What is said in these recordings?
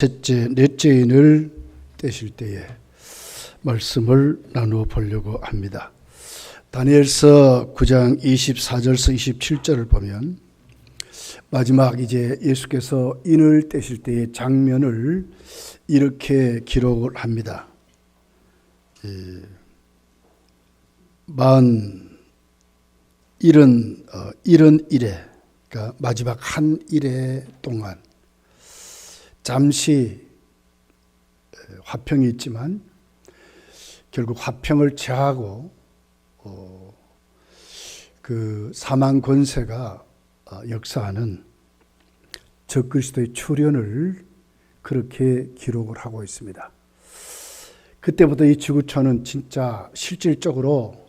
넷째 인을 떼실 때에 말씀을 나누어 보려고 합니다. 다니엘서 9장 24절에서 27절을 보면 마지막 이제 예수께서 인을 떼실 때의 장면을 이렇게 기록을 합니다. 71일에 그러니까 마지막 한 일에 동안 잠시 화평이 있지만 결국 화평을 제하고 그 사망 권세가 역사하는 적그리스도의 출현을 그렇게 기록을 하고 있습니다. 그때부터 이 지구촌은 진짜 실질적으로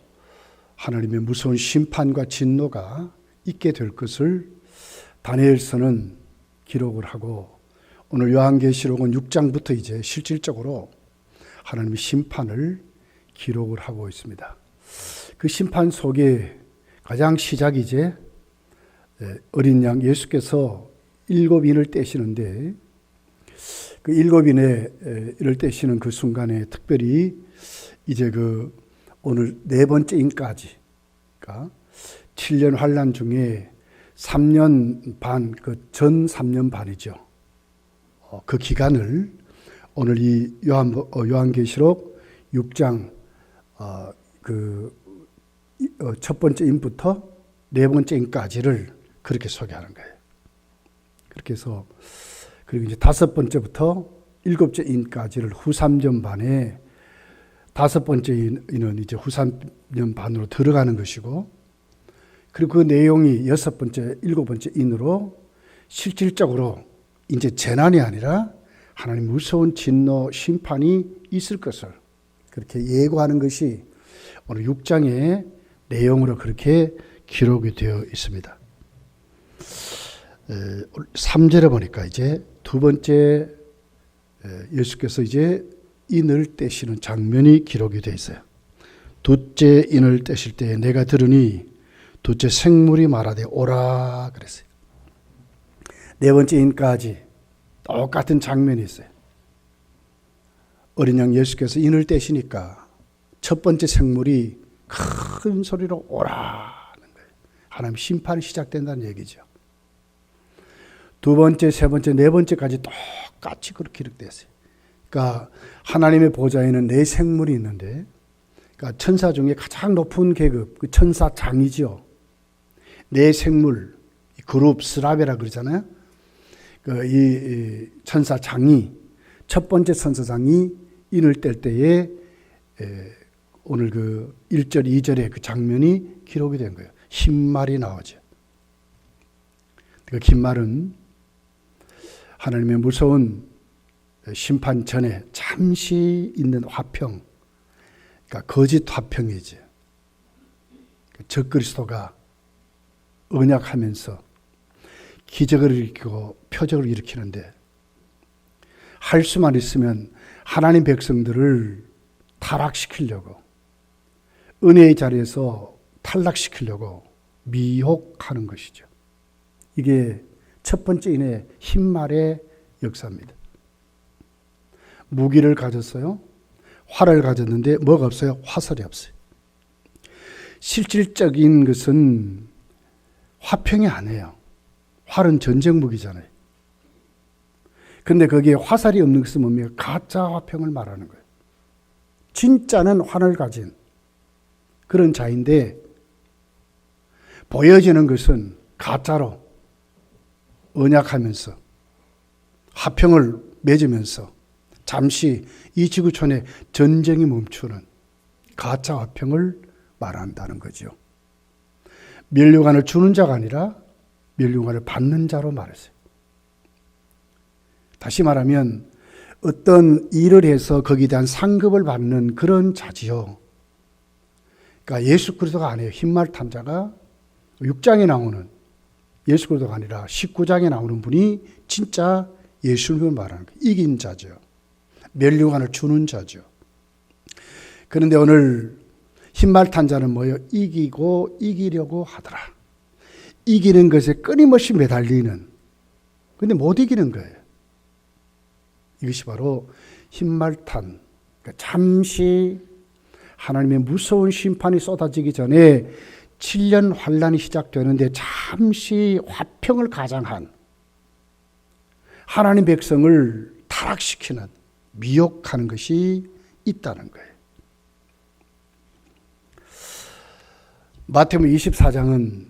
하나님의 무서운 심판과 진노가 있게 될 것을 다니엘서는 기록을 하고 오늘 요한계시록은 6장부터 이제 실질적으로 하나님의 심판을 기록을 하고 있습니다. 그 심판 속에 가장 시작이 이제 어린 양 예수께서 7인을 떼시는데 그 7인을 떼시는 그 순간에 특별히 이제 그 오늘 네 번째 인까지 그러니까 7년 환란 중에 3년 반, 그 전 3년 반이죠. 그 기간을 오늘 이 요한계시록 6장 첫 번째 인부터 네 번째 인까지를 그렇게 소개하는 거예요. 그렇게 해서 그리고 이제 다섯 번째부터 일곱째 인까지를 후 3년 반에 다섯 번째 인은 이제 후 3년 반으로 들어가는 것이고 그리고 그 내용이 여섯 번째, 일곱 번째 인으로 실질적으로 이제 재난이 아니라 하나님 무서운 진노 심판이 있을 것을 그렇게 예고하는 것이 오늘 6장의 내용으로 그렇게 기록이 되어 있습니다. 3절에 보니까 이제 두 번째 예수께서 이제 인을 떼시는 장면이 기록이 되어 있어요. 둘째 인을 떼실 때 내가 들으니 둘째 생물이 말하되 오라 그랬어요. 네 번째 인까지 똑같은 장면이 있어요. 어린 양 예수께서 인을 떼시니까 첫 번째 생물이 큰 소리로 오라는 거예요. 하나님 심판이 시작된다는 얘기죠. 두 번째, 세 번째, 네 번째까지 똑같이 그렇게 기록됐어요. 그러니까 하나님의 보좌에는 네 생물이 있는데 그러니까 천사 중에 가장 높은 계급, 그 천사장이죠. 네 생물, 그룹 스라베라 그러잖아요. 이 천사장이 첫 번째 천사장이 인을 뗄 때에 오늘 그 1절, 2절의 그 장면이 기록이 된 거예요. 흰 말이 나오죠. 그 긴 말은 하나님의 무서운 심판 전에 잠시 있는 화평, 그러니까 거짓 화평이죠. 적그리스도가 언약하면서 기적을 일으키고 표적을 일으키는데 할 수만 있으면 하나님 백성들을 타락시키려고 은혜의 자리에서 탈락시키려고 미혹하는 것이죠. 이게 첫 번째 인의 흰말의 역사입니다. 무기를 가졌어요. 활을 가졌는데 뭐가 없어요? 화살이 없어요. 실질적인 것은 화평이 아니에요. 활은 전쟁 무기잖아요. 그런데 거기에 화살이 없는 것은 뭡니까? 가짜 화평을 말하는 거예요. 진짜는 활을 가진 그런 자인데 보여지는 것은 가짜로 언약하면서 화평을 맺으면서 잠시 이 지구촌에 전쟁이 멈추는 가짜 화평을 말한다는 거죠. 면류관을 주는 자가 아니라 면류관을 받는 자로 말했어요. 다시 말하면 어떤 일을 해서 거기에 대한 상급을 받는 그런 자지요. 그러니까 예수 그리스도가 아니에요. 흰말 탐자가 6장에 나오는 예수 그리스도가 아니라 19장에 나오는 분이 진짜 예수님을 말하는 거예요. 이긴 자죠. 면류관을 주는 자죠. 그런데 오늘 흰말 탄자는 뭐예요? 이기고 이기려고 하더라. 이기는 것에 끊임없이 매달리는. 근데 못 이기는 거예요. 이것이 바로 흰말탄. 그러니까 잠시 하나님의 무서운 심판이 쏟아지기 전에 7년 환란이 시작되는데 잠시 화평을 가장한 하나님 백성을 타락시키는, 미혹하는 것이 있다는 거예요. 마태복음 24장은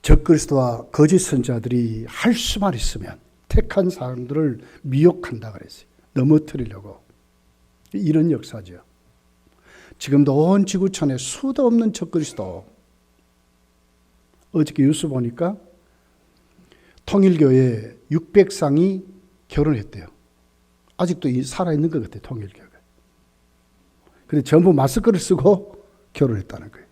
적그리스도와 거짓 선지자들이 할 수만 있으면 택한 사람들을 미혹한다 그랬어요. 넘어뜨리려고. 이런 역사죠. 지금도 온 지구촌에 수도 없는 적그리스도. 어저께 뉴스 보니까 통일교회 600상이 결혼했대요. 아직도 살아있는 것 같아요, 통일교회가. 근데 전부 마스크를 쓰고 결혼했다는 거예요.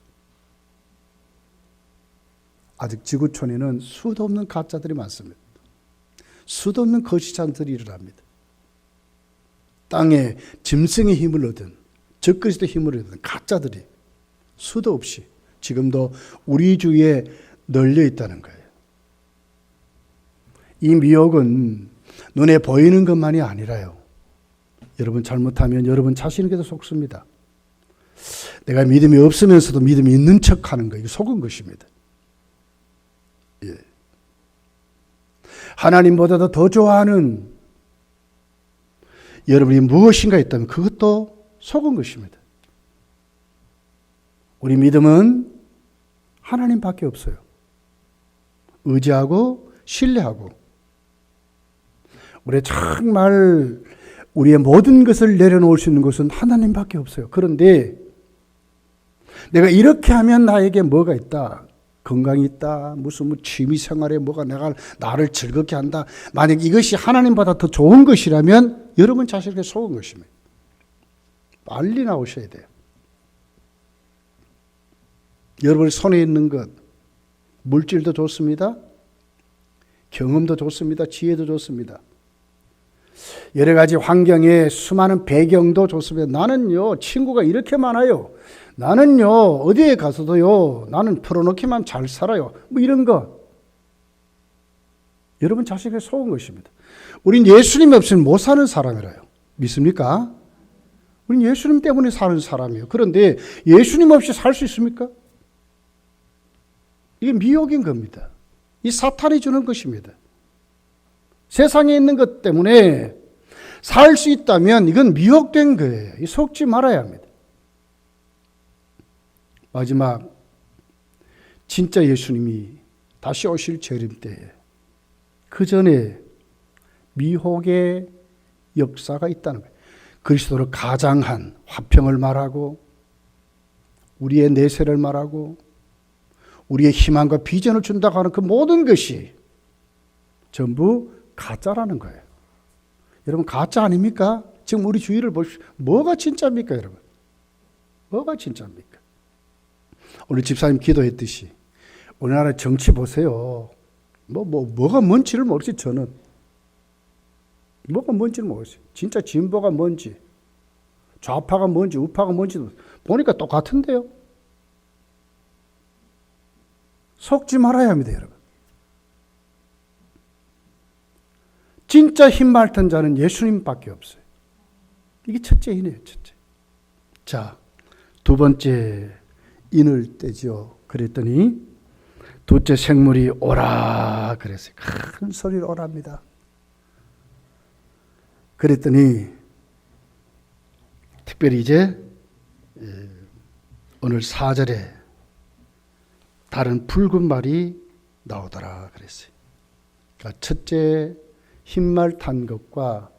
아직 지구촌에는 수도 없는 가짜들이 많습니다. 수도 없는 거짓장들이 일어납니다. 땅에 짐승의 힘을 얻은, 적그리스도의 힘을 얻은 가짜들이 수도 없이 지금도 우리 주위에 널려 있다는 거예요. 이 미혹은 눈에 보이는 것만이 아니라요. 여러분 잘못하면 여러분 자신에게도 속습니다. 내가 믿음이 없으면서도 믿음이 있는 척하는 거, 이거 속은 것입니다. 예. 하나님보다도 더 좋아하는 여러분이 무엇인가 있다면 그것도 속은 것입니다. 우리 믿음은 하나님밖에 없어요. 의지하고 신뢰하고 우리 정말 우리의 모든 것을 내려놓을 수 있는 것은 하나님밖에 없어요. 그런데 내가 이렇게 하면 나에게 뭐가 있다. 건강이 있다. 무슨 취미생활에 뭐가 나를 즐겁게 한다. 만약 이것이 하나님보다 더 좋은 것이라면 여러분 자신에게 속은 것입니다. 빨리 나오셔야 돼요. 여러분 손에 있는 것, 물질도 좋습니다. 경험도 좋습니다. 지혜도 좋습니다. 여러 가지 환경에 수많은 배경도 좋습니다. 나는요, 친구가 이렇게 많아요. 나는요, 어디에 가서도요, 나는 풀어놓기만 잘 살아요. 뭐 이런 거. 여러분 자신에게 속은 것입니다. 우린 예수님이 없으면 못 사는 사람이라요. 믿습니까? 우린 예수님 때문에 사는 사람이에요. 그런데 예수님 없이 살 수 있습니까? 이게 미혹인 겁니다. 이 사탄이 주는 것입니다. 세상에 있는 것 때문에 살 수 있다면 이건 미혹된 거예요. 속지 말아야 합니다. 마지막, 진짜 예수님이 다시 오실 재림 때에 그 전에 미혹의 역사가 있다는 거예요. 그리스도를 가장한 화평을 말하고 우리의 내세를 말하고 우리의 희망과 비전을 준다고 하는 그 모든 것이 전부 가짜라는 거예요. 여러분 가짜 아닙니까? 지금 우리 주위를 보십시오. 뭐가 진짜입니까, 여러분? 뭐가 진짜입니까? 오늘 집사님 기도했듯이 우리나라 정치 보세요. 뭐가 뭔지를 모르지. 저는 뭐가 뭔지를 모르겠어요. 진짜 진보가 뭔지, 좌파가 뭔지, 우파가 뭔지 보니까 똑같은데요. 속지 말아야 합니다, 여러분. 진짜 힘 많던 자는 예수님밖에 없어요. 이게 첫째 인이에요, 첫째. 자, 두 번째 인을 떼죠. 그랬더니 둘째 생물이 오라 그랬어요. 큰 소리로 오랍니다. 그랬더니 특별히 이제 오늘 4절에 다른 붉은 말이 나오더라 그랬어요. 그러니까 첫째 흰말 탄 것과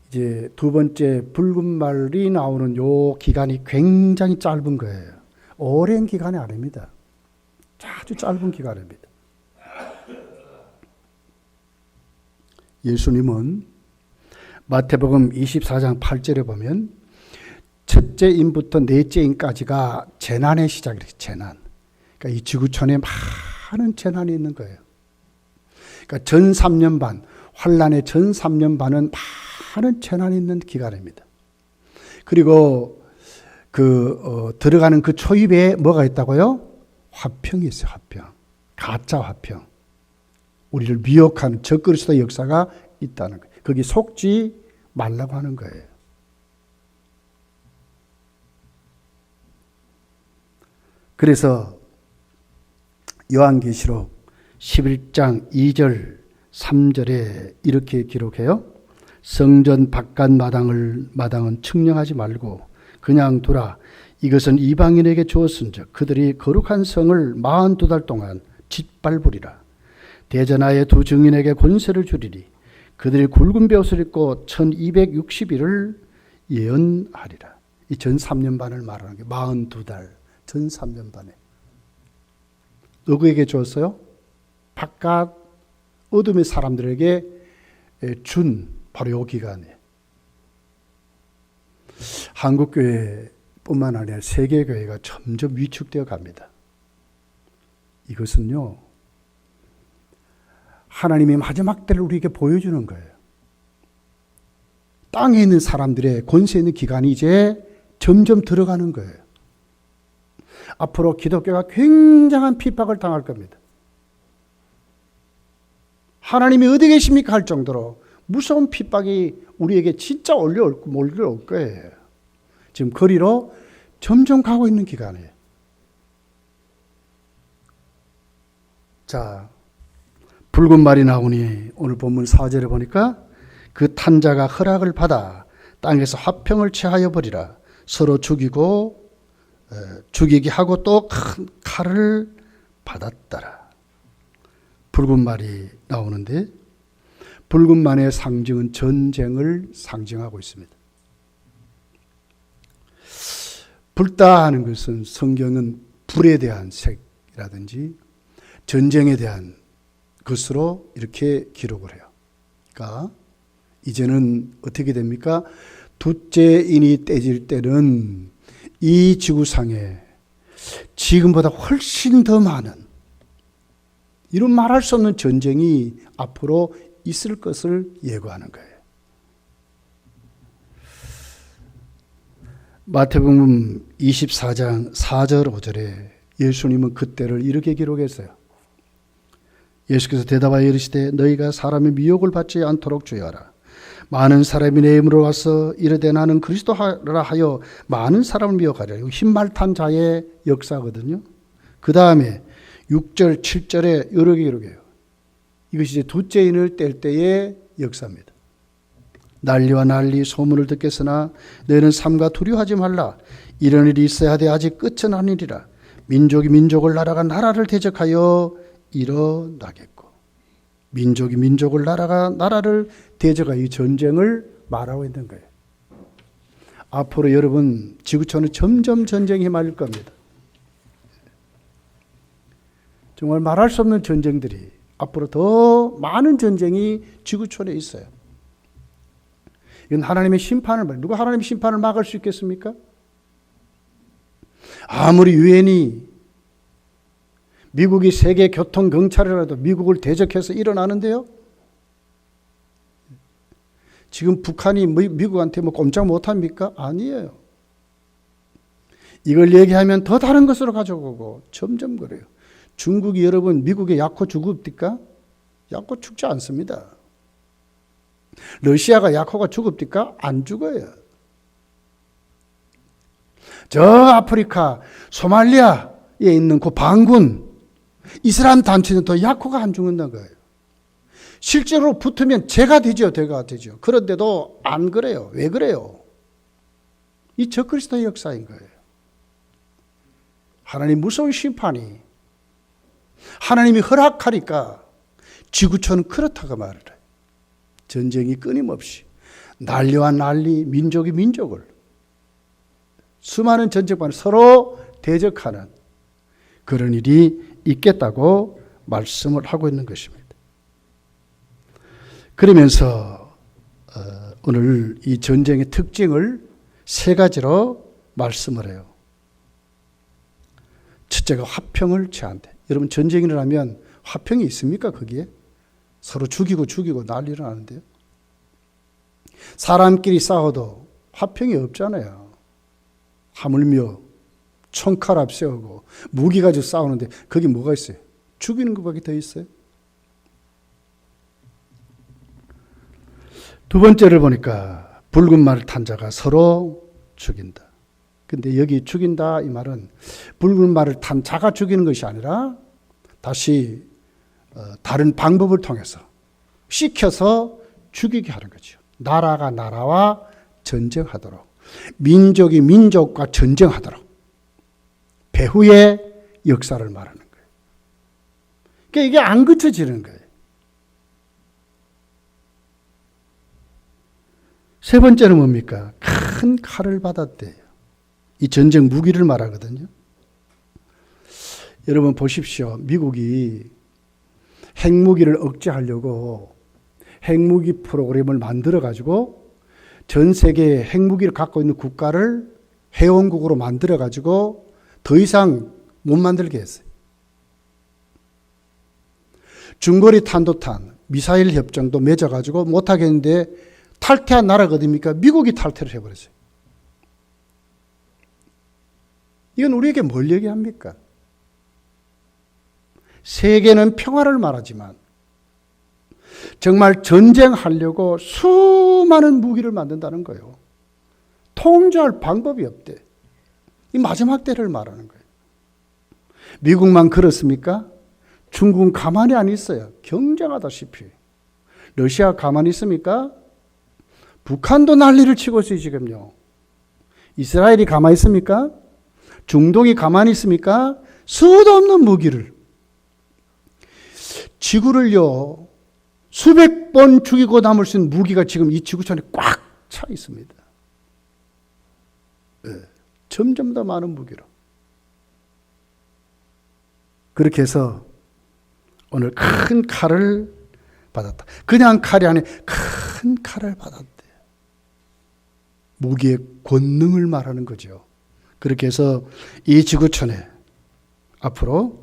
이제 두 번째 붉은 말이 나오는 요 기간이 굉장히 짧은 거예요. 오랜 기간이 아닙니다. 아주 짧은 기간입니다. 예수님은 마태복음 24장 8절에 보면 첫째 인부터 넷째 인까지가 재난의 시작이래요. 재난. 그러니까 이 지구촌에 많은 재난이 있는 거예요. 그러니까 전 3년 반, 환란의 전 3년 반은 많은 재난이 있는 기간입니다. 그리고 들어가는 그 초입에 뭐가 있다고요? 화평이 있어요. 화평. 가짜 화평. 우리를 미혹하는 적그리스도의 역사가 있다는 거예요. 거기 속지 말라고 하는 거예요. 그래서 요한계시록 11장 2절 3절에 이렇게 기록해요. 성전 바깥 마당은 측량하지 말고 그냥 두라. 이것은 이방인에게 주었은즉 그들이 거룩한 성을 42달 동안 짓밟으리라. 대전하에 두 증인에게 권세를 주리니 그들이 굵은 벼옷을 입고 1260일을 예언하리라. 이 전 3년 반을 말하는 게 42달 전 3년 반에 누구에게 주었어요? 바깥 어둠의 사람들에게 준 바로 이 기간에 한국교회뿐만 아니라 세계교회가 점점 위축되어 갑니다. 이것은요, 하나님의 마지막 때를 우리에게 보여주는 거예요. 땅에 있는 사람들의 권세 있는 기간이 이제 점점 들어가는 거예요. 앞으로 기독교가 굉장한 핍박을 당할 겁니다. 하나님이 어디 계십니까 할 정도로 무서운 핍박이 우리에게 진짜 몰려올 거예요. 지금 거리로 점점 가고 있는 기간이에요. 자, 붉은 말이 나오니 오늘 본문 4절에 보니까 그 탄자가 허락을 받아 땅에서 화평을 취하여 버리라. 서로 죽이게 하고 또 큰 칼을 받았더라. 붉은 말이 나오는데 붉은 말의 상징은 전쟁을 상징하고 있습니다. 붉다 하는 것은 성경은 불에 대한 색이라든지 전쟁에 대한 것으로 이렇게 기록을 해요. 그러니까 이제는 어떻게 됩니까? 둘째인이 떼질 때는 이 지구상에 지금보다 훨씬 더 많은 이런 말할 수 없는 전쟁이 앞으로 있을 것을 예고하는 거예요. 마태복음 24장 4절 5절에 예수님은 그때를 이렇게 기록했어요. 예수께서 대답하여 이르시되 너희가 사람의 미혹을 받지 않도록 주의하라. 많은 사람이 내 이름으로 와서 이르되 나는 그리스도라 하여 많은 사람을 미혹하리라. 이거 흰말 탄 자의 역사거든요. 그 다음에 6절 7절에 여러 개 기록해요. 이것이 이제 둘째인을 뗄 때의 역사입니다. 난리와 난리 소문을 듣겠으나 너희는 삼가 두려워하지 말라. 이런 일이 있어야 돼 아직 끝은 아니리라. 민족이 민족을 나라가 나라를 대적하여 일어나겠고 민족이 민족을 나라가 나라를 대적하여 이 전쟁을 말하고 있는 거예요. 앞으로 여러분 지구촌은 점점 전쟁에 휘말릴 겁니다. 정말 말할 수 없는 전쟁들이 앞으로 더 많은 전쟁이 지구촌에 있어요. 이건 하나님의 심판을 말해요. 누가 하나님의 심판을 막을 수 있겠습니까? 아무리 유엔이 미국이 세계 교통 경찰이라도 미국을 대적해서 일어나는데요. 지금 북한이 미국한테 꼼짝 못합니까? 아니에요. 이걸 얘기하면 더 다른 것으로 가져오고 점점 그래요. 중국이 여러분 미국에 약호 죽읍니까? 약호 죽지 않습니다. 러시아가 약호가 죽읍니까? 안 죽어요. 저 아프리카 소말리아에 있는 그 반군 이슬람 단체는 더 약호가 안 죽는다는 거예요. 실제로 붙으면 죄가 되죠. 그런데도 안 그래요. 왜 그래요? 이 적그리스도의 역사인 거예요. 하나님 무서운 심판이 하나님이 허락하니까 지구촌은 그렇다고 말을 해요. 전쟁이 끊임없이 난리와 난리 민족이 민족을 수많은 전쟁반을 서로 대적하는 그런 일이 있겠다고 말씀을 하고 있는 것입니다. 그러면서 오늘 이 전쟁의 특징을 세 가지로 말씀을 해요. 첫째가 화평을 취한대. 여러분 전쟁이 일어나면 화평이 있습니까? 거기에? 서로 죽이고 난리 일어나는데요. 사람끼리 싸워도 화평이 없잖아요. 하물며 총칼 앞세우고 무기 가지고 싸우는데 거기 뭐가 있어요? 죽이는 것밖에 더 있어요? 두 번째를 보니까 붉은 말을 탄 자가 서로 죽인다. 근데 여기 죽인다 이 말은 붉은 말을 탄 자가 죽이는 것이 아니라 다시 다른 방법을 통해서 시켜서 죽이게 하는 거죠. 나라가 나라와 전쟁하도록, 민족이 민족과 전쟁하도록 배후의 역사를 말하는 거예요. 그러니까 이게 안 그쳐지는 거예요. 세 번째는 뭡니까? 큰 칼을 받았대요. 이 전쟁 무기를 말하거든요. 여러분 보십시오. 미국이 핵무기를 억제하려고 핵무기 프로그램을 만들어가지고 전 세계에 핵무기를 갖고 있는 국가를 회원국으로 만들어가지고 더 이상 못 만들게 했어요. 중거리 탄도탄, 미사일 협정도 맺어가지고 못하겠는데 탈퇴한 나라가 어디입니까? 미국이 탈퇴를 해버렸어요. 이건 우리에게 뭘 얘기합니까? 세계는 평화를 말하지만 정말 전쟁하려고 수많은 무기를 만든다는 거예요. 통제할 방법이 없대. 이 마지막 때를 말하는 거예요. 미국만 그렇습니까? 중국은 가만히 안 있어요. 경쟁하다시피. 러시아 가만히 있습니까? 북한도 난리를 치고 있어요, 지금요. 이스라엘이 가만히 있습니까? 중동이 가만히 있습니까? 수도 없는 무기를. 지구를요, 수백 번 죽이고 남을 수 있는 무기가 지금 이 지구촌에 꽉 차 있습니다. 네, 점점 더 많은 무기로. 그렇게 해서 오늘 큰 칼을 받았다. 그냥 칼이 아니라 큰 칼을 받았대. 무기의 권능을 말하는 거죠. 그렇게 해서 이 지구촌에 앞으로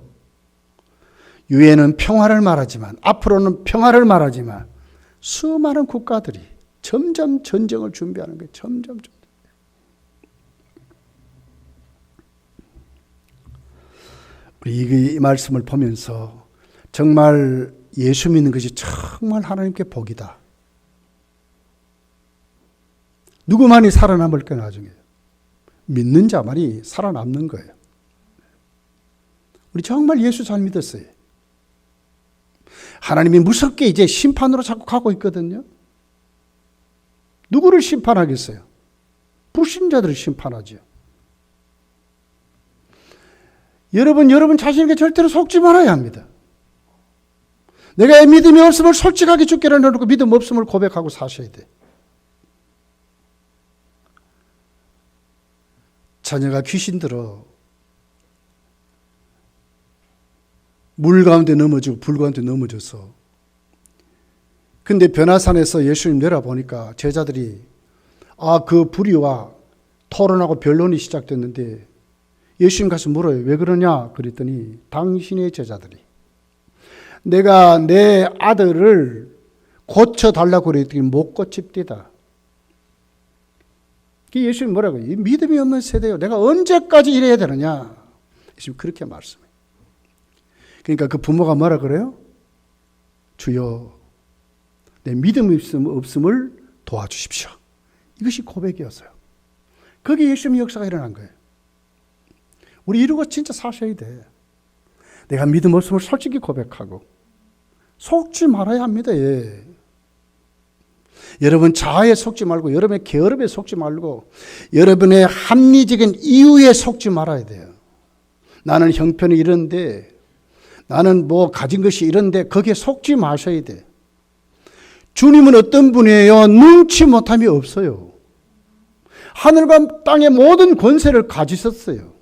유엔은 평화를 말하지만, 앞으로는 평화를 말하지만 수많은 국가들이 점점 전쟁을 준비하는 거예요. 점점. 우리 이 말씀을 보면서 정말 예수 믿는 것이 정말 하나님께 복이다. 누구만이 살아남을 까 나중에. 믿는 자만이 살아남는 거예요. 우리 정말 예수 잘 믿었어요. 하나님이 무섭게 이제 심판으로 자꾸 가고 있거든요. 누구를 심판하겠어요? 불신자들을 심판하죠. 여러분 자신에게 절대로 속지 말아야 합니다. 내가 믿음이 없음을 솔직하게 주께 내놓고 믿음 없음을 고백하고 사셔야 돼. 자녀가 귀신 들어 물 가운데 넘어지고 불 가운데 넘어져서, 근데 변화산에서 예수님 내려보니까 제자들이 그 불이와 토론하고 변론이 시작됐는데 예수님 가서 물어요. 왜 그러냐? 그랬더니 당신의 제자들이 내가 내 아들을 고쳐달라고 그랬더니 못 고칩디다. 예수님 뭐라고? 이 믿음이 없는 세대요. 내가 언제까지 이래야 되느냐? 예수님 그렇게 말씀해요. 그러니까 그 부모가 뭐라 그래요? 주여, 내 믿음이 없음을 도와주십시오. 이것이 고백이었어요. 거기에 예수님의 역사가 일어난 거예요. 우리 이러고 진짜 사셔야 돼. 내가 믿음 없음을 솔직히 고백하고 속지 말아야 합니다. 예. 여러분 자아에 속지 말고, 여러분의 게으름에 속지 말고, 여러분의 합리적인 이유에 속지 말아야 돼요. 나는 형편이 이런데, 나는 뭐 가진 것이 이런데, 거기에 속지 마셔야 돼. 주님은 어떤 분이에요? 눈치 못함이 없어요. 하늘과 땅의 모든 권세를 가지셨어요.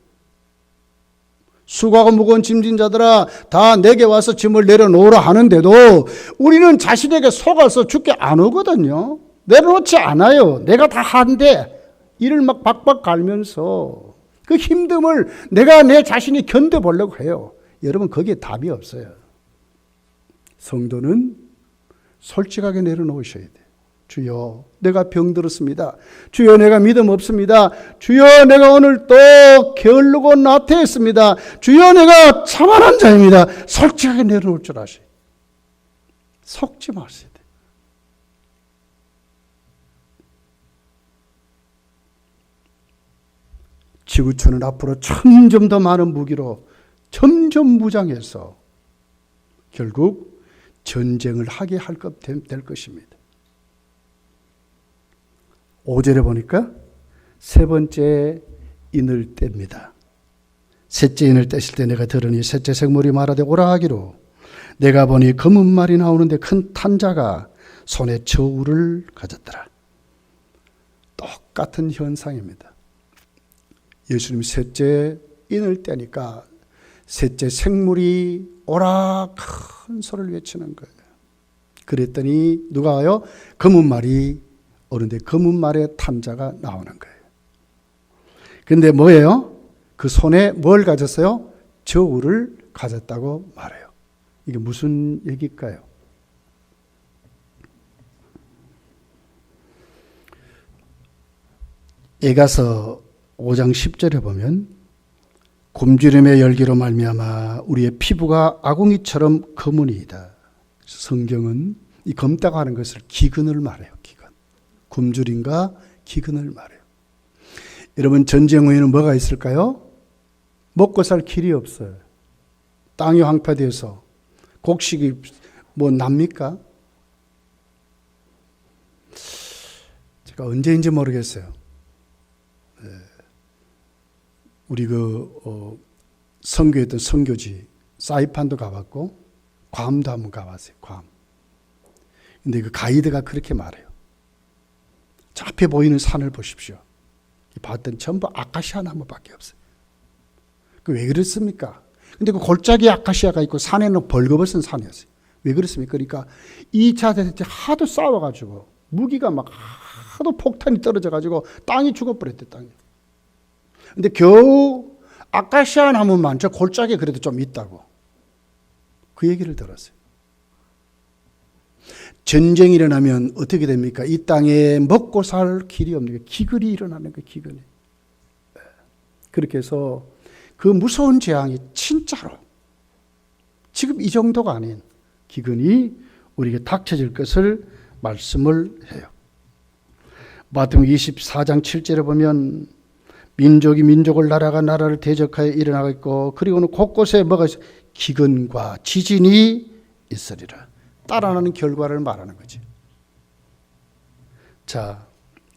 수고하고 무거운 짐진 자들아 다 내게 와서 짐을 내려놓으라 하는데도 우리는 자신에게 속아서 죽게 안 오거든요. 내려놓지 않아요. 내가 다 한데 이를 막 박박 갈면서 그 힘듦을 내가 내 자신이 견뎌보려고 해요. 여러분 거기에 답이 없어요. 성도는 솔직하게 내려놓으셔야 돼요. 주여 내가 병들었습니다. 주여 내가 믿음 없습니다. 주여 내가 오늘 또 게을르고 나태했습니다. 주여 내가 자만한 자입니다. 솔직하게 내려놓을 줄 아셔요. 속지 마세요. 지구촌은 앞으로 점점 더 많은 무기로 점점 무장해서 결국 전쟁을 하게 될 것입니다. 5절에 보니까 세 번째 인을 뗍니다. 셋째 인을 떼실 때 내가 들으니 셋째 생물이 말하되 오라 하기로 내가 보니 검은 말이 나오는데 큰 탄자가 손에 저울을 가졌더라. 똑같은 현상입니다. 예수님이 셋째 인을 떼니까 셋째 생물이 오라 큰 소리를 외치는 거예요. 그랬더니 누가 와요? 검은 말이 오는데 검은 말의 탄자가 나오는 거예요. 근데 뭐예요? 그 손에 뭘 가졌어요? 저울을 가졌다고 말해요. 이게 무슨 얘기일까요? 에가서 5장 10절에 보면 굶주림의 열기로 말미암아 우리의 피부가 아궁이처럼 검으니이다. 성경은 이 검다고 하는 것을 기근을 말해요. 기근. 굶주림과 기근을 말해요. 여러분 전쟁 후에는 뭐가 있을까요? 먹고 살 길이 없어요. 땅이 황폐돼서 곡식이 뭐 납니까? 제가 언제인지 모르겠어요. 우리 선교했던 선교지 사이판도 가봤고 괌도 한번 가봤어요. 괌. 근데 그 가이드가 그렇게 말해요. 저 앞에 보이는 산을 보십시오. 봤더니 전부 아카시아 나무밖에 없어요. 그 왜 그렇습니까? 근데 그 골짜기에 아카시아가 있고 산에는 벌거벗은 산이었어요. 왜 그렇습니까? 그러니까 2차 대전 때 하도 싸워가지고 무기가 막 하도 폭탄이 떨어져가지고 땅이 죽어버렸대, 땅이. 근데 겨우 아카시아 나무만 저 골짜기에 그래도 좀 있다고. 그 얘기를 들었어요. 전쟁이 일어나면 어떻게 됩니까? 이 땅에 먹고 살 길이 없는 게 기근이 일어나는 거예요, 기근이. 그렇게 해서 그 무서운 재앙이 진짜로 지금 이 정도가 아닌 기근이 우리에게 닥쳐질 것을 말씀을 해요. 마태복음 24장 7절에 보면 민족이 민족을 나라가 나라를 대적하여 일어나고 있고 그리고는 곳곳에 뭐가 있어요? 기근과 지진이 있으리라. 따라하는 결과를 말하는 거지. 자,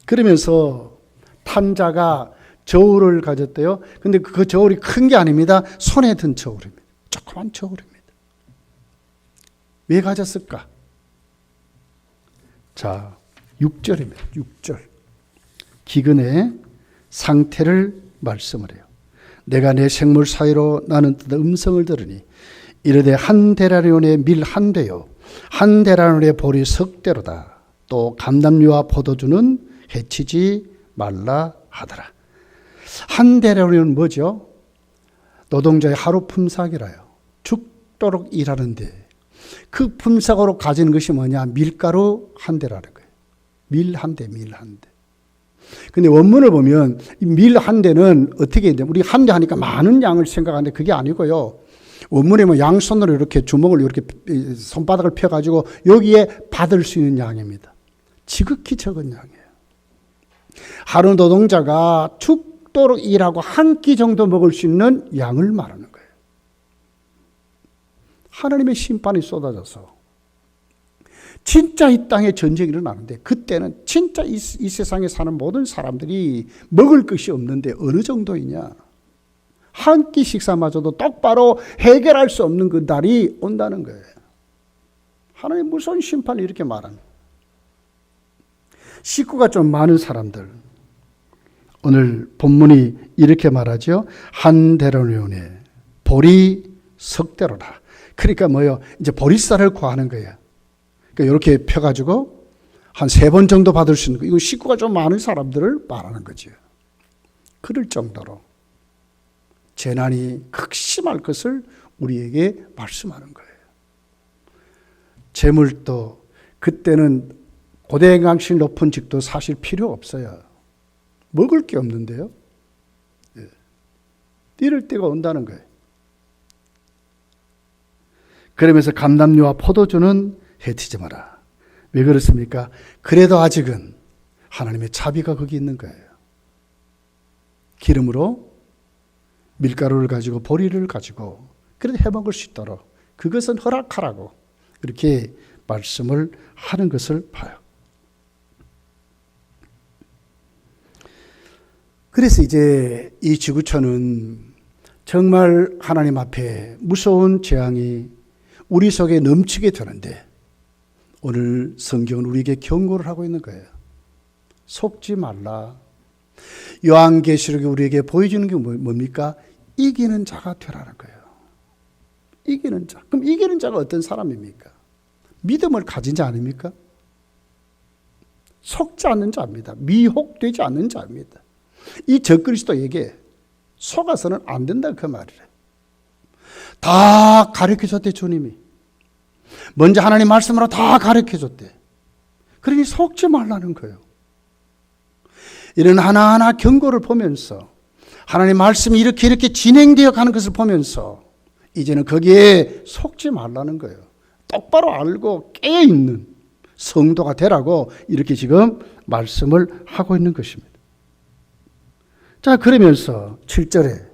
그러면서 탄자가 저울을 가졌대요. 근데 그 저울이 큰 게 아닙니다. 손에 든 저울입니다. 조그만 저울입니다. 왜 가졌을까? 자, 6절입니다. 6절. 기근의 상태를 말씀을 해요. 내가 내 생물 사이로 나는 음성을 들으니 이르되 한 데나리온의 밀 한 대요 한 데나리온의 보리 석 대로다. 또 감람류와 포도주는 해치지 말라 하더라. 한 데나리온은 뭐죠? 노동자의 하루 품삯이라요. 죽도록 일하는데 그 품삯으로 가지는 것이 뭐냐? 밀가루 한 대라는 거예요. 밀 한 대, 밀 한 대. 근데 원문을 보면 밀 한 대는 어떻게 해야 우리 한 대 하니까 많은 양을 생각하는데 그게 아니고요. 원문에 뭐 양손으로 이렇게 주먹을 이렇게 손바닥을 펴가지고 여기에 받을 수 있는 양입니다. 지극히 적은 양이에요. 하루 노동자가 죽도록 일하고 한 끼 정도 먹을 수 있는 양을 말하는 거예요. 하나님의 심판이 쏟아져서 진짜 이 땅에 전쟁이 일어나는데 그때는 진짜 이 세상에 사는 모든 사람들이 먹을 것이 없는데 어느 정도이냐. 한 끼 식사마저도 똑바로 해결할 수 없는 그 날이 온다는 거예요. 하나님 무서운 심판을 이렇게 말하는 거예요. 식구가 좀 많은 사람들. 오늘 본문이 이렇게 말하죠. 한 데나리온에 보리 석 대로다. 그러니까 뭐요? 이제 보리쌀을 구하는 거예요. 그러니까 이렇게 펴가지고 한 3번 정도 받을 수 있는 거. 이거 식구가 좀 많은 사람들을 말하는 거죠. 그럴 정도로 재난이 극심할 것을 우리에게 말씀하는 거예요. 재물도 그때는 고대강식 높은 직도 사실 필요 없어요. 먹을 게 없는데요. 이럴 때가 온다는 거예요. 그러면서 감람류와 포도주는 해치지 마라. 왜 그렇습니까? 그래도 아직은 하나님의 자비가 거기 있는 거예요. 기름으로 밀가루를 가지고 보리를 가지고 그래도 해먹을 수 있도록 그것은 허락하라고 이렇게 말씀을 하는 것을 봐요. 그래서 이제 이 지구촌은 정말 하나님 앞에 무서운 재앙이 우리 속에 넘치게 되는데 오늘 성경은 우리에게 경고를 하고 있는 거예요. 속지 말라. 요한계시록이 우리에게 보여주는 게 뭡니까? 이기는 자가 되라는 거예요. 이기는 자. 그럼 이기는 자가 어떤 사람입니까? 믿음을 가진 자 아닙니까? 속지 않는 자입니다. 미혹되지 않는 자입니다. 이 적그리스도에게 속아서는 안 된다 그 말이래. 다 가르쳐줬대 주님이. 먼저 하나님 말씀으로 다 가르쳐줬대. 그러니 속지 말라는 거예요. 이런 하나하나 경고를 보면서 하나님 말씀이 이렇게 진행되어 가는 것을 보면서 이제는 거기에 속지 말라는 거예요. 똑바로 알고 깨어있는 성도가 되라고 이렇게 지금 말씀을 하고 있는 것입니다. 자, 그러면서 7절에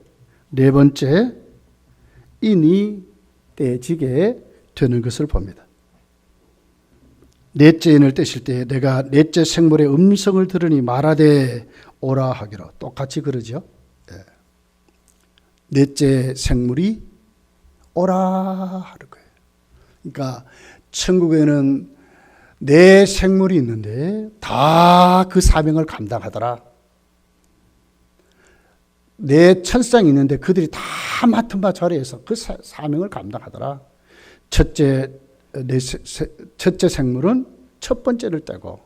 네 번째 인이 떼지게 되는 것을 봅니다. 넷째 인을 떼실 때 내가 넷째 생물의 음성을 들으니 말하되 오라 하기로. 똑같이 그러죠. 넷째 생물이 오라 하는 거예요. 그러니까 천국에는 네 생물이 있는데 다 그 사명을 감당하더라. 네 천상이 있는데 그들이 다 맡은 바 자리에서 그 사명을 감당하더라. 첫째 생물은 첫 번째를 떼고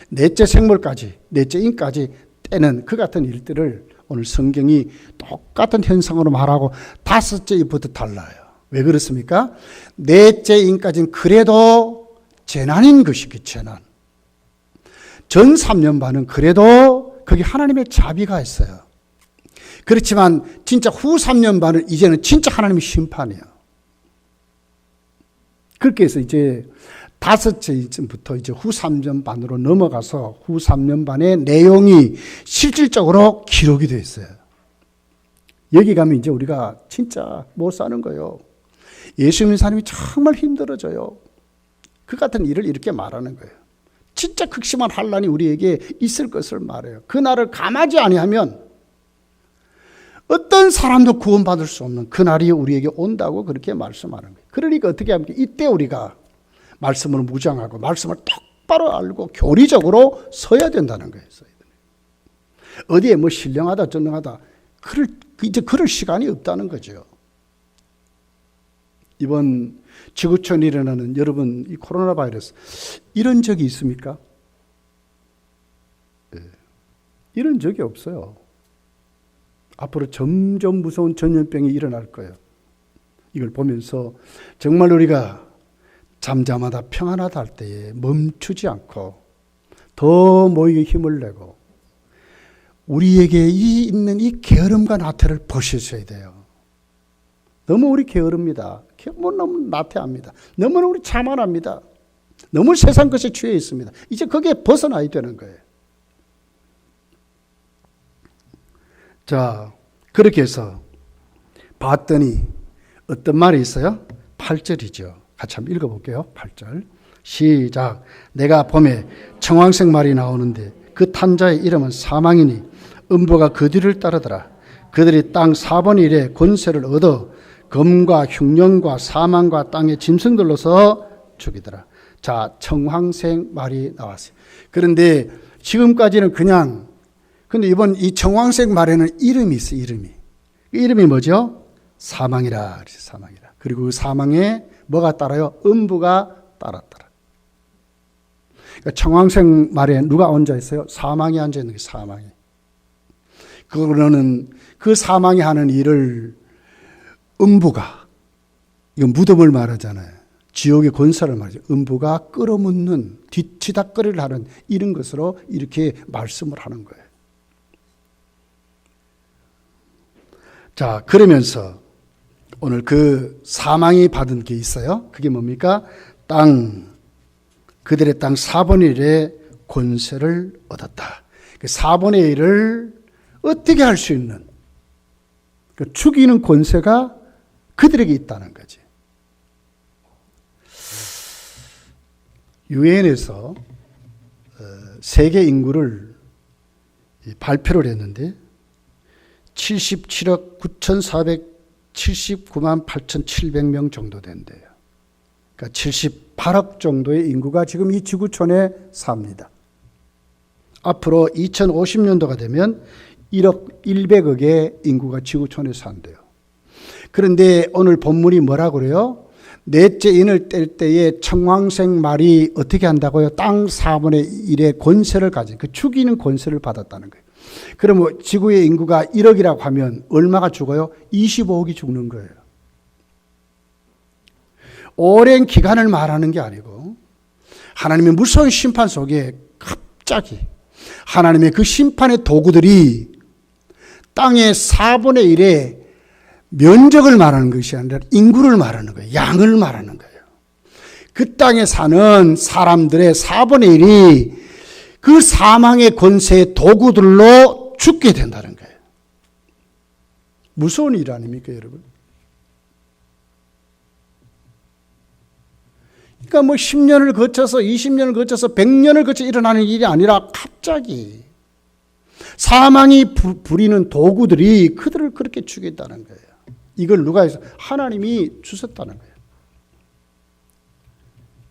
넷째 생물까지, 넷째 인까지 떼는 그 같은 일들을 오늘 성경이 똑같은 현상으로 말하고 다섯째 인부터 달라요. 왜 그렇습니까? 넷째 인까지는 그래도 재난인 것이기 재난. 전 3년 반은 그래도 거기 하나님의 자비가 있어요. 그렇지만 진짜 후 3년 반은 이제는 진짜 하나님의 심판이에요. 그렇게 해서 이제 다섯째부터 이제 후 3년 반으로 넘어가서 후 3년 반의 내용이 실질적으로 기록이 되어 있어요. 여기 가면 이제 우리가 진짜 못 사는 거예요. 예수 믿는 사람이 정말 힘들어져요. 그 같은 일을 이렇게 말하는 거예요. 진짜 극심한 환난이 우리에게 있을 것을 말해요. 그날을 감하지 아니하면 어떤 사람도 구원받을 수 없는 그날이 우리에게 온다고 그렇게 말씀하는 거예요. 그러니까 어떻게 합니까? 이때 우리가 말씀을 무장하고 말씀을 똑바로 알고 교리적으로 서야 된다는 거예요. 어디에 뭐 신령하다 전능하다 이제 그럴 시간이 없다는 거죠. 이번 지구촌에 일어나는 여러분 이 코로나 바이러스 이런 적이 있습니까? 네. 이런 적이 없어요. 앞으로 점점 무서운 전염병이 일어날 거예요. 이걸 보면서 정말 우리가 잠잠하다 평안하다 할 때에 멈추지 않고 더 모이게 힘을 내고 우리에게 있는 이 게으름과 나태를 벗으셔야 돼요. 너무 우리 게으릅니다. 너무 나태합니다. 너무나 우리 자만합니다. 너무 세상 것에 취해 있습니다. 이제 거기에 벗어나야 되는 거예요. 자, 그렇게 해서 봤더니 어떤 말이 있어요? 8절이죠. 같이 한번 읽어볼게요. 8절. 시작. 내가 봄에 청황색 말이 나오는데 그 탄자의 이름은 사망이니 음부가 그 뒤를 따르더라. 그들이 땅 4분의 1의 권세를 얻어 검과 흉년과 사망과 땅의 짐승들로서 죽이더라. 자, 청황색 말이 나왔어요. 그런데 지금까지는 근데 이번 이 청황색 말에는 이름이 있어요. 이름이 뭐죠? 사망이라. 사망이라. 그리고 그 사망에 뭐가 따라요? 음부가 따랐더라. 그러니까 청황색 말에 누가 앉아 있어요? 사망이 앉아 있는 게 사망이. 그거는 그 사망이 하는 일을 음부가, 이건 무덤을 말하잖아요. 지옥의 권세를 말이죠. 음부가 끌어묻는 뒤치다거리를 하는 이런 것으로 이렇게 말씀을 하는 거예요. 자, 그러면서 오늘 그 사망이 받은 게 있어요. 그게 뭡니까? 그들의 땅 4분의 1의 권세를 얻었다. 그 4분의 1을 어떻게 할 수 있는 죽이는 권세가 그들에게 있다는 거지. 유엔에서 세계 인구를 발표를 했는데 77억 9,479만 8,700명 정도 된대요. 그러니까 78억 정도의 인구가 지금 이 지구촌에 삽니다. 앞으로 2050년도가 되면 1억 100억의 인구가 지구촌에 산대요. 그런데 오늘 본문이 뭐라고 그래요? 넷째 인을 뗄 때에 청황색 말이 어떻게 한다고요? 땅 4분의 1의 권세를 가진, 그 죽이는 권세를 받았다는 거예요. 그러면 지구의 인구가 1억이라고 하면 얼마가 죽어요? 25억이 죽는 거예요. 오랜 기간을 말하는 게 아니고 하나님의 무서운 심판 속에 갑자기 하나님의 그 심판의 도구들이 땅의 4분의 1의 면적을 말하는 것이 아니라 인구를 말하는 거예요. 양을 말하는 거예요. 그 땅에 사는 사람들의 4분의 1이 그 사망의 권세의 도구들로 죽게 된다는 거예요. 무서운 일 아닙니까, 여러분? 그러니까 뭐 10년을 거쳐서 20년을 거쳐서 100년을 거쳐 일어나는 일이 아니라 갑자기 사망이 부리는 도구들이 그들을 그렇게 죽였다는 거예요. 이걸 누가 해서? 하나님이 주셨다는 거예요.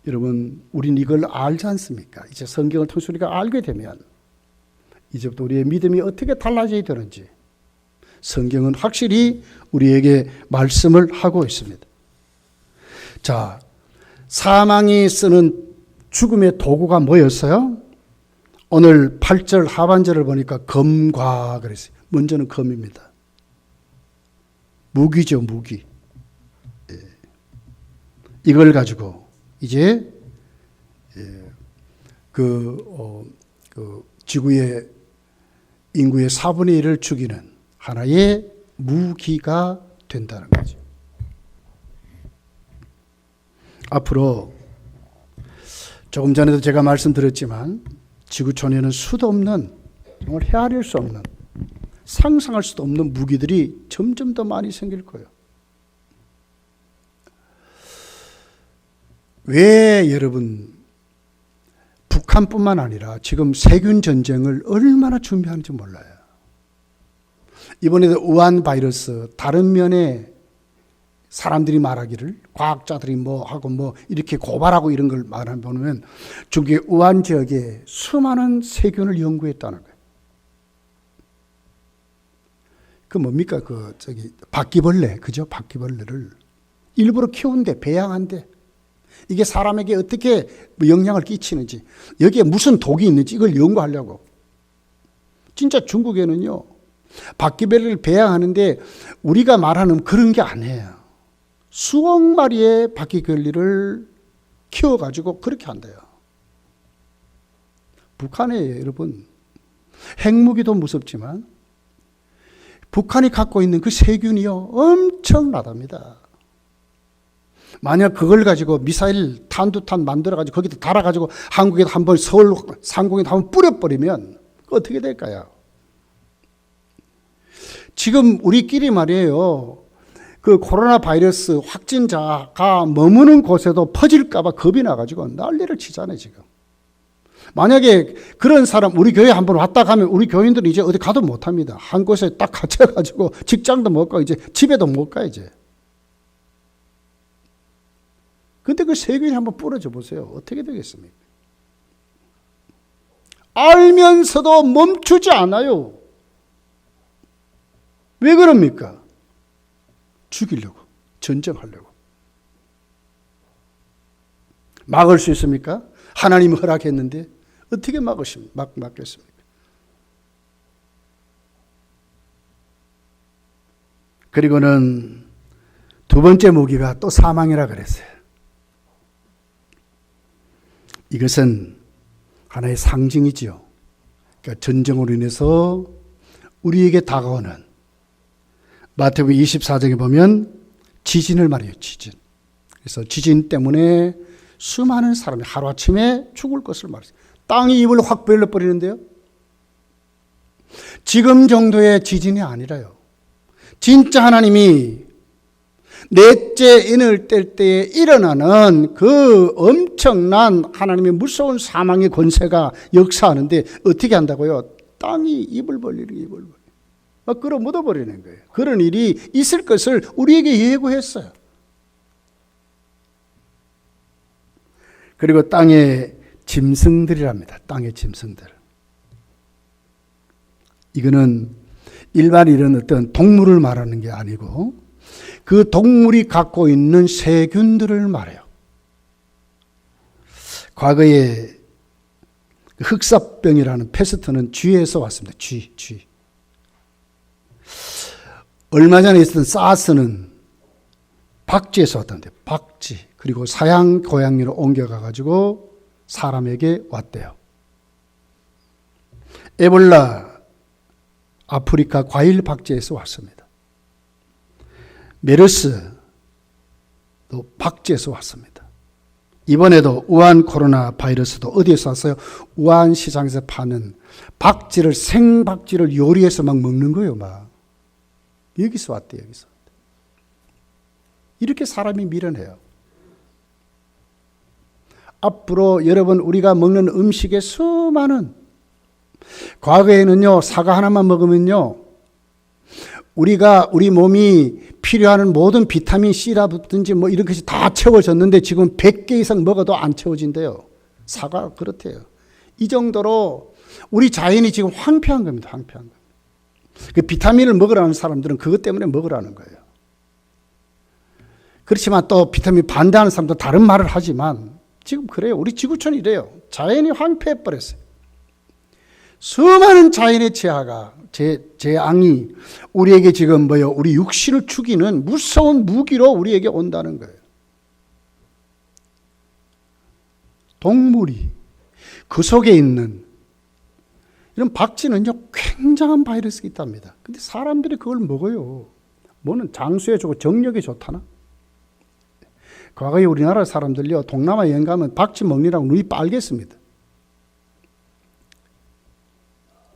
여러분, 우린 이걸 알지 않습니까? 이제 성경을 통해서 우리가 알게 되면 이제부터 우리의 믿음이 어떻게 달라져야 되는지 성경은 확실히 우리에게 말씀을 하고 있습니다. 자, 사망이 쓰는 죽음의 도구가 뭐였어요? 오늘 8절 하반절을 보니까 검과 그랬어요. 먼저는 검입니다. 무기죠, 무기. 이걸 가지고 이제 지구의 인구의 4분의 1을 죽이는 하나의 무기가 된다는 거죠. 앞으로 조금 전에도 제가 말씀드렸지만 지구촌에는 수도 없는, 정말 헤아릴 수 없는, 상상할 수도 없는 무기들이 점점 더 많이 생길 거예요. 왜 여러분 북한뿐만 아니라 지금 세균 전쟁을 얼마나 준비하는지 몰라요. 이번에도 우한 바이러스 다른 면에 사람들이 말하기를 과학자들이 뭐 하고 뭐 이렇게 고발하고 이런 걸 말하면 보면 중국의 우한 지역에 수많은 세균을 연구했다는 거예요. 그 뭡니까? 바퀴벌레, 그죠? 바퀴벌레를 일부러 키운대, 배양한대. 이게 사람에게 어떻게 영향을 끼치는지, 여기에 무슨 독이 있는지 이걸 연구하려고. 진짜 중국에는요, 바퀴벌레를 배양하는데 우리가 말하는 그런 게 아니에요. 수억 마리의 바퀴벌레를 키워가지고 그렇게 한대요. 북한에 여러분, 핵무기도 무섭지만 북한이 갖고 있는 그 세균이요, 엄청나답니다. 만약 그걸 가지고 미사일 탄두탄 만들어가지고 거기다 달아가지고 한국에도 한번 서울 상공에도 한번 뿌려버리면 어떻게 될까요? 지금 우리끼리 말이에요. 그 코로나 바이러스 확진자가 머무는 곳에도 퍼질까봐 겁이 나가지고 난리를 치잖아요, 지금. 만약에 그런 사람 우리 교회 한번 왔다 가면 우리 교인들은 이제 어디 가도 못합니다. 한 곳에 딱 갇혀가지고 직장도 못 가, 이제 집에도 못 가, 이제. 근데 그 세균이 한번 뿌려져 보세요. 어떻게 되겠습니까? 알면서도 멈추지 않아요. 왜 그럽니까? 죽이려고, 전쟁하려고. 막을 수 있습니까? 하나님이 허락했는데 어떻게 막겠습니까? 그리고는 두 번째 무기가 또 사망이라 그랬어요. 이것은 하나의 상징이지요. 그러니까 전쟁으로 인해서 우리에게 다가오는, 마태복음 24장에 보면 지진을 말해요. 지진. 그래서 지진 때문에 수많은 사람이 하루아침에 죽을 것을 말해요. 땅이 입을 확 벌려버리는데요. 지금 정도의 지진이 아니라요. 진짜 하나님이 넷째 인을 뗄 때에 일어나는 그 엄청난 하나님의 무서운 사망의 권세가 역사하는데 어떻게 한다고요? 땅이 입을 벌리는 입을 벌리는 막 끌어묻어 버리는 거예요. 그런 일이 있을 것을 우리에게 예고했어요. 그리고 땅의 짐승들이랍니다. 땅의 짐승들. 이거는 일반 이런 어떤 동물을 말하는 게 아니고 그 동물이 갖고 있는 세균들을 말해요. 과거에 흑사병이라는 패스트는 쥐에서 왔습니다. 쥐. 얼마 전에 있었던 사스는 박쥐에서 왔다는데 박쥐. 그리고 사양 고양이로 옮겨가가지고 사람에게 왔대요. 에볼라 아프리카 과일 박쥐에서 왔습니다. 메르스도 박쥐에서 왔습니다. 이번에도 우한 코로나 바이러스도 어디에서 왔어요? 우한 시장에서 파는 박쥐를 생박쥐를 요리해서 막 먹는 거예요. 막 여기서 왔대요. 여기서. 이렇게 사람이 미련해요. 앞으로 여러분 우리가 먹는 음식의 수많은 과거에는요 사과 하나만 먹으면요 우리 몸이 필요한 모든 비타민 C라든지 뭐 이런 것이 다 채워졌는데 지금 100개 이상 먹어도 안 채워진대요. 사과 그렇대요. 이 정도로 우리 자연이 지금 황폐한 겁니다. 황폐한 겁니다. 그 비타민을 먹으라는 사람들은 그것 때문에 먹으라는 거예요. 그렇지만 또 비타민 반대하는 사람도 다른 말을 하지만 지금 그래요. 우리 지구촌이 이래요. 자연이 황폐해 버렸어요. 수많은 자연의 재앙이 우리에게 지금 우리 육신을 죽이는 무서운 무기로 우리에게 온다는 거예요. 동물이 그 속에 있는 이런 박쥐는요 굉장한 바이러스가 있답니다. 근데 사람들이 그걸 먹어요. 뭐는 장수에 좋고 정력에 좋다나? 과거에 우리나라 사람들요 동남아 여행 가면 박쥐 먹느라고 눈이 빨겠습니다.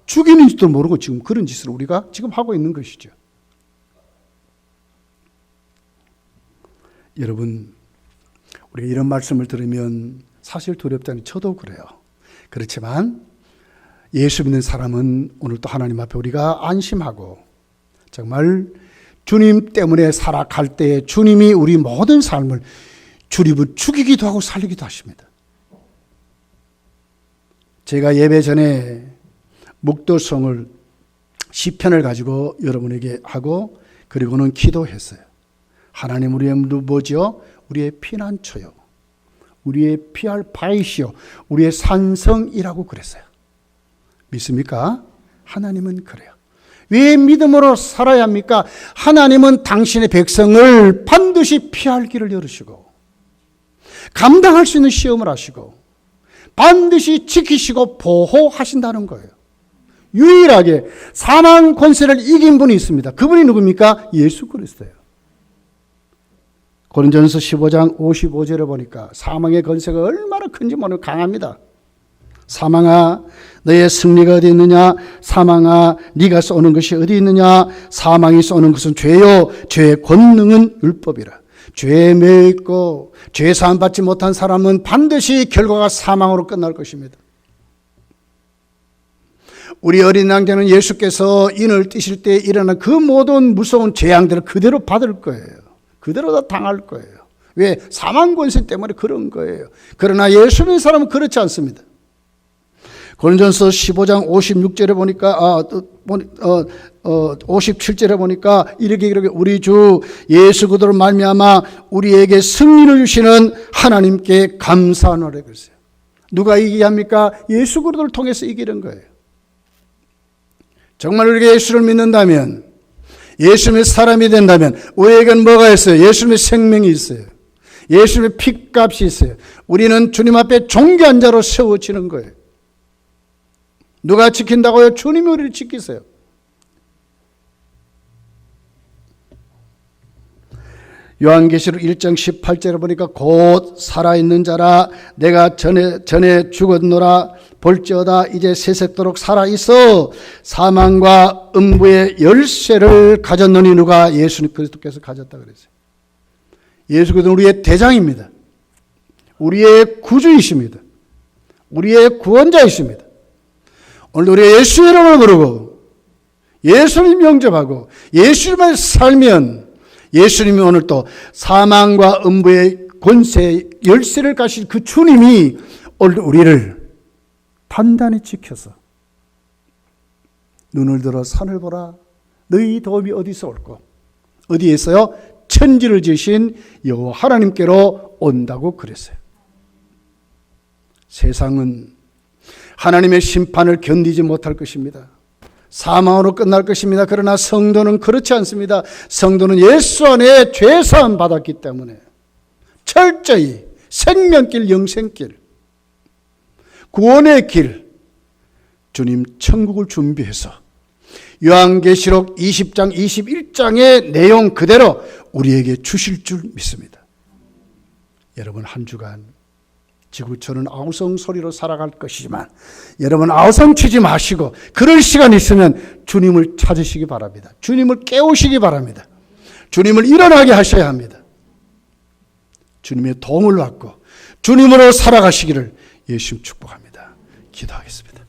죽이는지도 모르고 지금 그런 짓을 우리가 지금 하고 있는 것이죠. 여러분, 우리가 이런 말씀을 들으면 사실 두렵다니 저도 그래요. 그렇지만 예수 믿는 사람은 오늘 또 하나님 앞에 우리가 안심하고 정말 주님 때문에 살아갈 때에 주님이 우리 모든 삶을 주님을 죽이기도 하고 살리기도 하십니다. 제가 예배 전에 묵도성을 시편을 가지고 여러분에게 하고 그리고는 기도했어요. 하나님 우리의 뭐죠? 우리의 피난처요. 우리의 피할 바위시요. 우리의 산성이라고 그랬어요. 믿습니까? 하나님은 그래요. 왜 믿음으로 살아야 합니까? 하나님은 당신의 백성을 반드시 피할 길을 열으시고 감당할 수 있는 시험을 하시고 반드시 지키시고 보호하신다는 거예요. 유일하게 사망 권세를 이긴 분이 있습니다. 그분이 누굽니까? 예수 그리스도예요. 고린도전서 15장 55절에 보니까 사망의 권세가 얼마나 큰지 모르고 강합니다. 사망아 너의 승리가 어디 있느냐? 사망아 네가 쏘는 것이 어디 있느냐? 사망이 쏘는 것은 죄요 죄의 권능은 율법이라. 죄에 매여 있고 죄 사함 받지 못한 사람은 반드시 결과가 사망으로 끝날 것입니다. 우리 어린 양자는 예수께서 인을 띄실 때 일어난 그 모든 무서운 재앙들을 그대로 받을 거예요. 그대로 다 당할 거예요. 왜? 사망 권세 때문에 그런 거예요. 그러나 예수 믿는 사람은 그렇지 않습니다. 고린도전서 15장 56절에 보니까 57절에 보니까 이렇게 우리 주 예수 그리스도로 말미암아 우리에게 승리를 주시는 하나님께 감사하노라 그랬어요. 누가 이기게 합니까? 예수 그리스도를 통해서 이기는 거예요. 정말 우리가 예수를 믿는다면, 예수님의 사람이 된다면 우리에게는 뭐가 있어요? 예수님의 생명이 있어요. 예수님의 피값이 있어요. 우리는 주님 앞에 존귀한 자로 세워지는 거예요. 누가 지킨다고요? 주님이 우리를 지키세요. 요한계시록 1장 18절에 보니까 곧 살아있는 자라 내가 전에 죽었노라 볼지어다 이제 세세토록 살아있어 사망과 음부의 열쇠를 가졌느니 누가? 예수님 그리스도께서 가졌다 그랬어요. 예수 그리스도는 우리의 대장입니다. 우리의 구주이십니다. 우리의 구원자이십니다. 오늘도 우리가 예수 이름을 부르고 예수님 영접하고 예수님을 살면 예수님이 오늘 또 사망과 음부의 권세 열쇠를 가신 그 주님이 오늘 우리를 단단히 지켜서 눈을 들어 산을 보라 너희 도움이 어디서 올꼬 어디에 있어요? 천지를 지으신 여호와 하나님께로 온다고 그랬어요. 세상은 하나님의 심판을 견디지 못할 것입니다. 사망으로 끝날 것입니다. 그러나 성도는 그렇지 않습니다. 성도는 예수 안에 죄사함 받았기 때문에 철저히 생명길, 영생길, 구원의 길, 주님 천국을 준비해서 요한계시록 20장, 21장의 내용 그대로 우리에게 주실 줄 믿습니다. 여러분 한 주간 지구촌은 아우성 소리로 살아갈 것이지만 여러분 아우성 치지 마시고 그럴 시간 있으면 주님을 찾으시기 바랍니다. 주님을 깨우시기 바랍니다. 주님을 일어나게 하셔야 합니다. 주님의 도움을 받고 주님으로 살아가시기를 예수님 축복합니다. 기도하겠습니다.